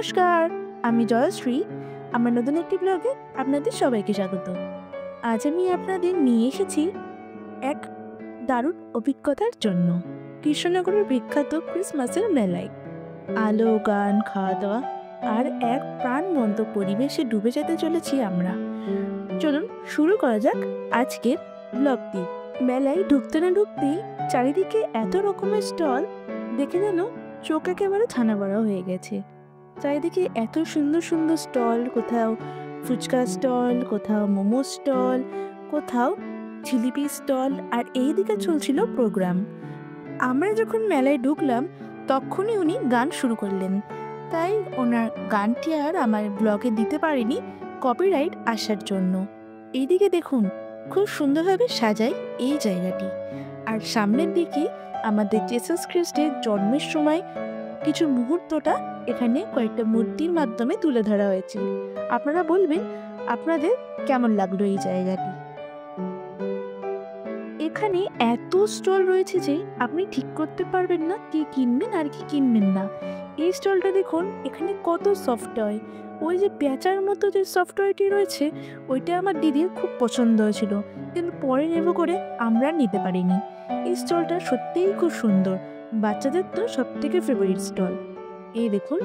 নমস্কার, আমি জয়শ্রী। আমার নতুন একটি ব্লগে আপনাদের সবাইকে স্বাগত। আজ আমি আপনাদের নিয়ে এসেছি এক দারুণ অভিজ্ঞতার জন্য কৃষ্ণনগরের বিখ্যাত ক্রিসমাসের মেলায়। আলো, গান, খাওয়া দাওয়া আর এক প্রাণবন্ত পরিবেশে ডুবে যেতে চলেছি আমরা। চলুন শুরু করা যাক আজকের ব্লগটি। মেলায় ঢুকতে না ঢুকতেই চারিদিকে এত রকমের স্টল দেখে যেন চোখ একেবারে ছানা বড়া হয়ে গেছে। চারিদিকে এত সুন্দর সুন্দর স্টল, কোথাও ফুচকা স্টল, কোথাও মোমো স্টল, কোথাও জিলিপি স্টল, আর এইদিকে চলছিল প্রোগ্রাম। আমরা যখন মেলায় ঢুকলাম তখনই উনি গান শুরু করলেন, তাই ওনার গানটি আর আমার ব্লগে দিতে পারিনি কপিরাইট আসার জন্য। এইদিকে দেখুন খুব সুন্দরভাবে সাজায় এই জায়গাটি, আর সামনের দিকে আমাদের জেসাস খ্রিস্টের জন্মের সময় কিছু মুহূর্তটা এখানে কয়েকটা মূর্তির মাধ্যমে তুলে ধরা হয়েছে। আপনারা বলবেন আপনাদের কেমন লাগলো এই জায়গাটি। এখানে এত স্টল রয়েছে যে আপনি ঠিক করতে পারবেন না কি কিনবেন আর কি কিনবেন না। এই স্টলটা দেখুন, এখানে কত সফট টয়, ওই যে পেঁচার মতো যে সফট টয়টি রয়েছে ওইটা আমার দিদির খুব পছন্দ হয়েছিল, কিন্তু পরে নেব করে আমরা নিতে পারিনি। এই স্টলটা সত্যিই খুব সুন্দর, বাচ্চাদের তো সব থেকে ফেভারিট স্টল। এই দেখুন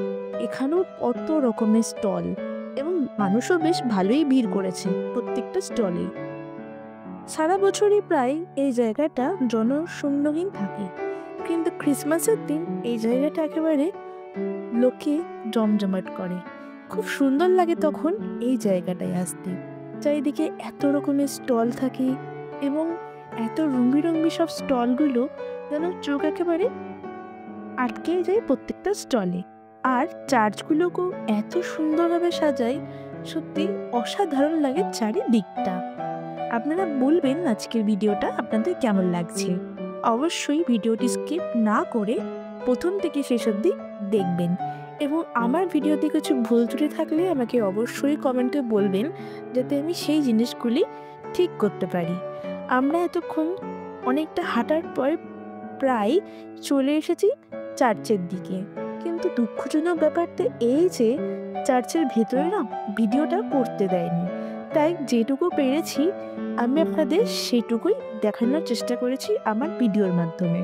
এখানেও কত রকমের স্টল, এবং মানুষও বেশ ভালোই ভিড় করেছে প্রত্যেকটা স্টলে। সারা বছরই প্রায় এই জায়গাটা জনশূন্যহীন থাকে, কিন্তু ক্রিসমাসের দিন এই জায়গাটা একেবারে লোকে জমজমাট করে। খুব সুন্দর লাগে তখন এই জায়গাটায় আসতে। চারিদিকে এত রকমের স্টল থাকে এবং এত রঙিরঙি সব স্টলগুলো যেন চোখ একেবারে আটকে যায় প্রত্যেকটা স্টলে। আর চার্চগুলোকেও এত সুন্দরভাবে সাজায়, সত্যি অসাধারণ লাগে চারিদিকটা। আপনারা বলবেন আজকের ভিডিওটা আপনাদের কেমন লাগছে। অবশ্যই ভিডিওটি স্কিপ না করে প্রথম থেকে শেষ অবধি দেখবেন, এবং আমার ভিডিওতে কিছু ভুল ত্রুটি থাকলে আমাকে অবশ্যই কমেন্টে বলবেন, যাতে আমি সেই জিনিসগুলি ঠিক করতে পারি। আমরা এতক্ষণ অনেকটা হাঁটার পর প্রায় চলে এসেছি চার্চের দিকে, কিন্তু দুঃখজনক ব্যাপারটা এই যে চার্চের ভেতরে না ভিডিওটা করতে দেয়নি, তাই যেটুকু পেরেছি আমি আপনাদের সেটুকুই দেখানোর চেষ্টা করেছি আমার ভিডিওর মাধ্যমে।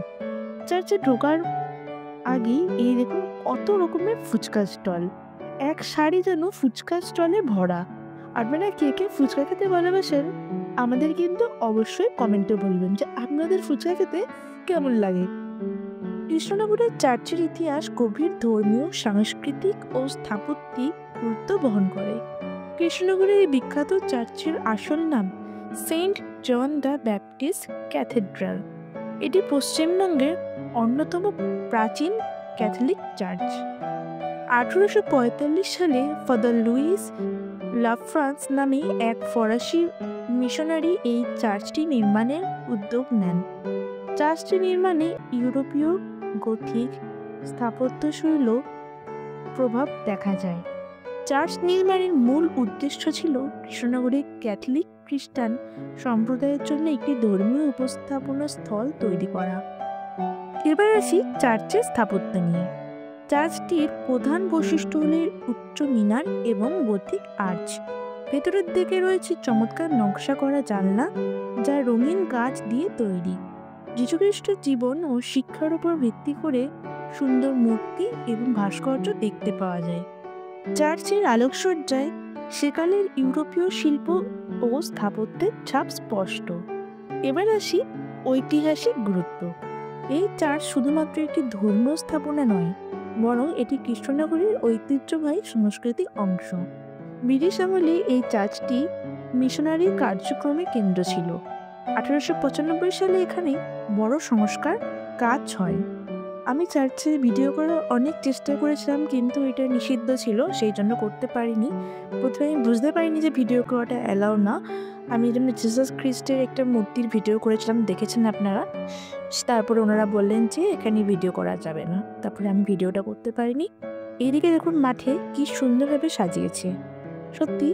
চার্চে ঢোকার আগেই এই দেখুন কত রকমের ফুচকা স্টল, এক সারি যেন ফুচকা স্টলে ভরা। আপনারা কে কে ফুচকা খেতে ভালোবাসেন আমাদের কিন্তু অবশ্যই কমেন্টে বলবেন যে আপনাদের ফুচকা খেতে কেমন লাগে। কৃষ্ণনগরের চার্চের ইতিহাস গভীর ধর্মীয়, সাংস্কৃতিক ও স্থাপত্যিক গুরুত্ব বহন করে। কৃষ্ণনগরের এই বিখ্যাত চার্চের আসল নাম saint John the Baptist cathedral. এটি পশ্চিমবঙ্গের অন্যতম প্রাচীন ক্যাথলিক চার্চ। 1845 সালে ফাদার লুইস লাফ্রান্স নামে এক ফরাসি মিশনারি এই চার্চটি নির্মাণের উদ্যোগ নেন। চার্চটি নির্মাণে ইউরোপীয় গথিক স্থাপত্যশৈল প্রভাব দেখা যায়। চার্চ নির্মাণের মূল উদ্দেশ্য ছিল কৃষ্ণনগরের ক্যাথলিক খ্রিস্টান সম্প্রদায়ের জন্য একটি ধর্মীয় উপস্থাপনা স্থল তৈরি করা। এবার আসি চার্চের স্থাপত্য নিয়ে। চার্চটির প্রধান বৈশিষ্ট্য হল উচ্চ মিনার এবং গথিক আর্চ। ভেতরের দিকে রয়েছে চমৎকার নকশা করা জানলা, যা রঙিন গাছ দিয়ে তৈরি। যীশুখ্রিস্টের জীবন ও শিক্ষার উপর ভিত্তি করে সুন্দর মূর্তি এবং ভাস্কর্য দেখতে পাওয়া যায়। চার্চের আলোকসজ্জায় সেকালের ইউরোপীয় শিল্প ও স্থাপত্যের ছাপ স্পষ্ট। এবার আসি ঐতিহাসিক গুরুত্ব। এই চার্চ শুধুমাত্র একটি ধর্মীয় স্থাপনা নয়, বরং এটি কৃষ্ণনগরের ঐতিহ্যবাহী সংস্কৃতির অংশ। ব্রিটিশ আমলে এই চার্চটি মিশনারি কার্যক্রমের কেন্দ্র ছিল। 1895 সালে এখানে বড় সংস্কার কাজ হয়। আমি চার্চে ভিডিও করার অনেক চেষ্টা করেছিলাম, কিন্তু এটা নিষিদ্ধ ছিল, সেই জন্য করতে পারিনি। প্রথমে আমি বুঝতে পারিনি যে ভিডিও করাটা অ্যালাউ না। আমি এই জন্য জিসাস খ্রিস্টের একটা মূর্তির ভিডিও করেছিলাম, দেখেছেন আপনারা। তারপরে ওনারা বললেন যে এখানে ভিডিও করা যাবে না, তারপরে আমি ভিডিওটা করতে পারিনি। এইদিকে দেখুন মাঠে কি সুন্দরভাবে সাজিয়েছে, সত্যি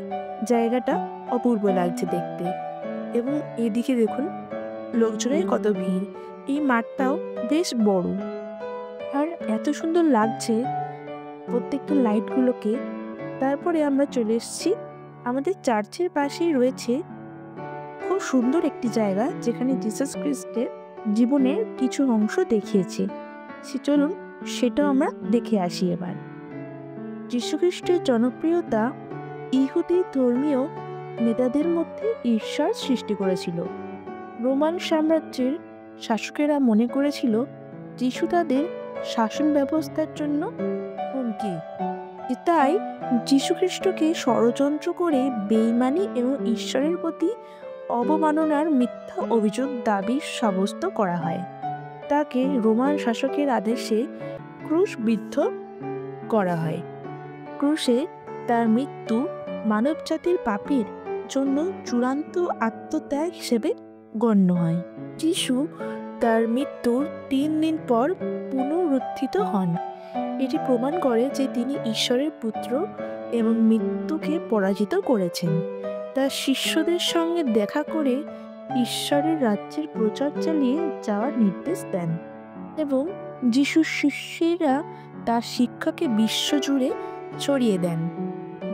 জায়গাটা অপূর্ব লাগছে দেখতে। এবং এদিকে দেখুন লোকজনের কত ভিড়। এই মাঠটাও বেশ বড়, আর এত সুন্দর লাগছে প্রত্যেকটা লাইটগুলোকে। তারপরে আমরা চলে এসেছি আমাদের চার্চের পাশেই রয়েছে খুব সুন্দর একটি জায়গা, যেখানে জিসাস খ্রিস্টের জীবনের কিছু অংশ দেখিয়েছে। চলুন সেটাও আমরা দেখে আসি এবার। যীশু খ্রিস্টের জনপ্রিয়তা ইহুদি ধর্মীয় নেতাদের মধ্যে ঈর্ষার সৃষ্টি করেছিল। রোমান সাম্রাজ্যের শাসকেরা মনে করেছিল যীশু তাদের শাসন ব্যবস্থার জন্য হুমকি। তাই যীশু খ্রিস্টকে ষড়যন্ত্র করে বেঈমানি এবং ঈশ্বরের প্রতি অবমাননার মিথ্যা অভিযোগ দাবি সাব্যস্ত করা হয়। তাকে রোমান শাসকের আদেশে ক্রুশবিদ্ধ করা হয়। ক্রুশে তার মৃত্যু মানবজাতির পাপের জন্য চূড়ান্ত আত্মত্যাগ হিসেবে গণ্য হয়। যিশু তার মৃত্যুর 3 দিন পর পুনরুত্থিত হন। এটি প্রমাণ করে যে তিনি ঈশ্বরের পুত্র এবং মৃত্যুকে পরাজিত করেছেন। তার শিষ্যদের সঙ্গে দেখা করে ঈশ্বরের রাজ্যের প্রচার চালিয়ে যাওয়ার নির্দেশ দেন এবং যিশুর শিষ্যেরা তার শিক্ষাকে বিশ্বজুড়ে ছড়িয়ে দেন।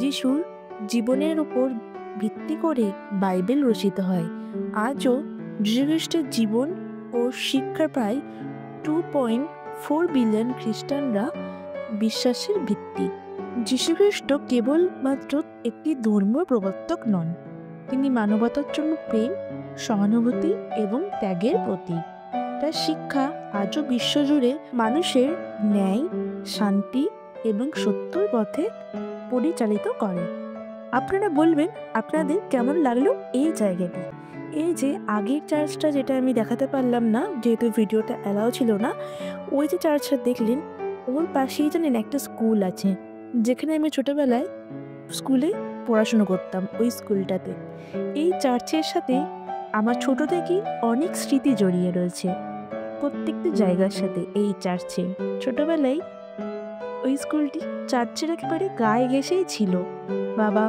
যিশুর জীবনের উপর ভিত্তি করে বাইবেল রচিত হয়। আজও যীশুখ্রিস্টের জীবন ও শিক্ষা প্রায় 2.4 বিলিয়ন খ্রিস্টানরা বিশ্বাসের ভিত্তি। যীশুখ্রিস্ট কেবলমাত্র একটি ধর্মীয় প্রবর্তক নন, তিনি মানবতার জন্য প্রেম, সহানুভূতি এবং ত্যাগের প্রতীক। তার শিক্ষা আজও বিশ্বজুড়ে মানুষের ন্যায়, শান্তি এবং সত্যের পথে পরিচালিত করে। আপনারা বলবেন আপনাদের কেমন লাগলো এই জায়গাটি। এই যে আগের চার্চটা যেটা আমি দেখাতে পারলাম না যেহেতু ভিডিওটা অ্যালাউ ছিল না, ওই যে চার্চটা দেখলেন ওর পাশেই জানেন একটা স্কুল আছে, যেখানে আমি ছোটবেলায় স্কুলে পড়াশুনো করতাম ওই স্কুলটাতে। এই চার্চের সাথে আমার ছোট থেকেই অনেক স্মৃতি জড়িয়ে রয়েছে, প্রত্যেকটা জায়গার সাথে। এই চার্চে ছোটবেলায় ওই স্কুলটি চার্চের একেবারে গায়ে ঘেঁষেই ছিল। বাবা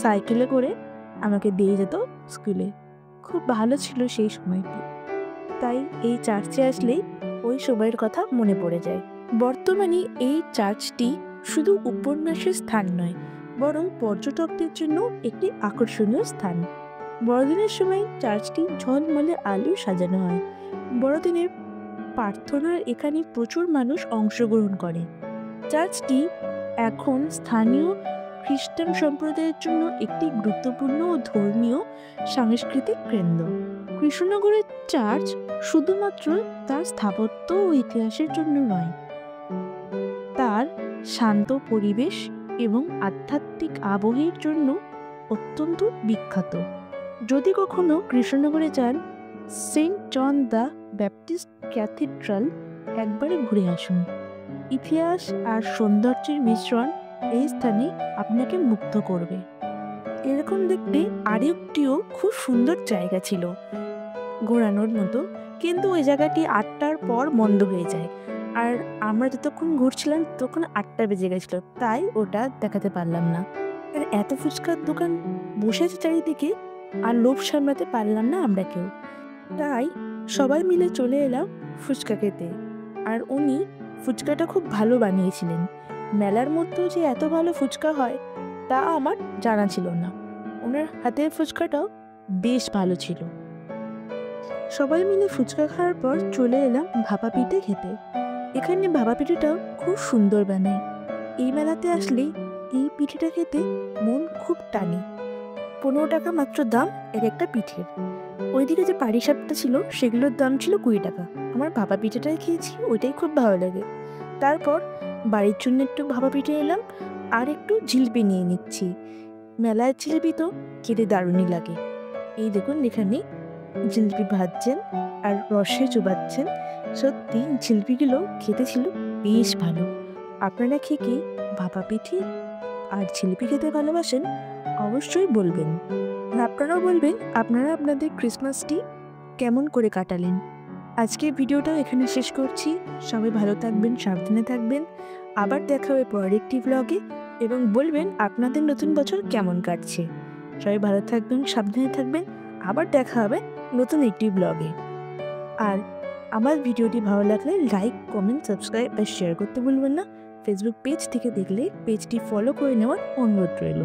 সাইকেলে করে আমাকে দিয়ে যেত স্কুলে। খুব ভালো ছিল সেই সময়টি। তাই এই চার্চে আসলেই ওই সময়ের কথা মনে পড়ে যায়। বর্তমানে এই চার্চটি শুধু উপন্যাসের স্থান নয়, বরং পর্যটকদের জন্য একটি আকর্ষণীয় স্থান। বড়দিনের সময় চার্চটি ঝলমলে আলো সাজানো হয়। বড়দিনের প্রার্থনার এখানে প্রচুর মানুষ অংশগ্রহণ করে। চার্চটি এখন স্থানীয় খ্রিস্টান সম্প্রদায়ের জন্য একটি গুরুত্বপূর্ণ ধর্মীয় সাংস্কৃতিক কেন্দ্র। কৃষ্ণনগরের চার্চ শুধুমাত্র তার স্থাপত্য ও ইতিহাসের জন্য নয়, তার শান্ত পরিবেশ এবং আধ্যাত্মিক আবহের জন্য অত্যন্ত বিখ্যাত। যদি কখনো কৃষ্ণনগরে যান, saint John the Baptist cathedral একবারে ঘুরে আসুন। ইতিহাস আর সৌন্দর্যের মিশ্রণ এই স্থানে আপনাকে মুগ্ধ করবে। এরকম দেখতে আরেকটিও খুব সুন্দর জায়গা ছিল ঘোরানোর মতো, কিন্তু ওই জায়গাটি 8টার পর বন্ধ হয়ে যায়। আর আমরা যতক্ষণ ঘুরছিলাম তখন 8টা বেজে গেছিলো, তাই ওটা দেখাতে পারলাম না। আর এত ফুচকার দোকান বসেছে চারিদিকে, আর লোভ সামলাতে পারলাম না আমরা কেউ। তাই সবাই মিলে চলে এলাম ফুচকা খেতে। আর উনি ফুচকাটা খুব ভালো বানিয়েছিলেন। মেলার মধ্যেও যে এত ভালো ফুচকা হয় তা আমার জানা ছিল না। ওনার হাতের ফুচকাটাও বেশ ভালো ছিল। সবাই মিলে ফুচকা খাওয়ার পর চলে এলাম ভাপা পিঠে খেতে। এখানে ভাপা পিঠেটাও খুব সুন্দর বানায়। এই মেলাতে আসলে এই পিঠেটা খেতে মন খুব টানে। 15 টাকা মাত্র দাম এক একটা পিঠের। ওইদিকে যে পাটিসাপটা ছিল সেগুলোর দাম ছিল 20 টাকা। আমার ভাপা পিঠেটাই খেয়েছি, ওইটাই খুব ভালো লাগে। তারপর বাড়ির জন্য একটু ভাপা পিঠে এলাম আর একটু জিলিপি নিয়ে নিচ্ছি। মেলার জিলিপি তো খেতে দারুণই লাগে। এই দেখুন এখানে জিলিপি ভাজছেন আর রসে চুবাচ্ছেন। সত্যি জিলিপিগুলো খেতে ছিল বেশ ভালো। আপনারা খেয়ে কি ভাপা পিঠে আর জিলিপি খেতে ভালোবাসেন অবশ্যই বলবেন। আর আপনারাও বলবেন আপনারা আপনাদের ক্রিসমাসটি কেমন করে কাটালেন। আজকের ভিডিওটাও এখানে শেষ করছি। সবাই ভালো থাকবেন, সাবধানে থাকবেন। আবার দেখা হবে পরের একটি ব্লগে এবং বলবেন আপনাদের নতুন বছর কেমন কাটছে। সবাই ভালো থাকবেন, সাবধানে থাকবেন। আবার দেখা হবে নতুন একটি ব্লগে। আর আমার ভিডিওটি ভালো লাগলে লাইক, কমেন্ট, সাবস্ক্রাইব আর শেয়ার করতে ভুলবেন না। ফেসবুক পেজ থেকে দেখলে পেজটি ফলো করে নেওয়ার অনুরোধ রইল।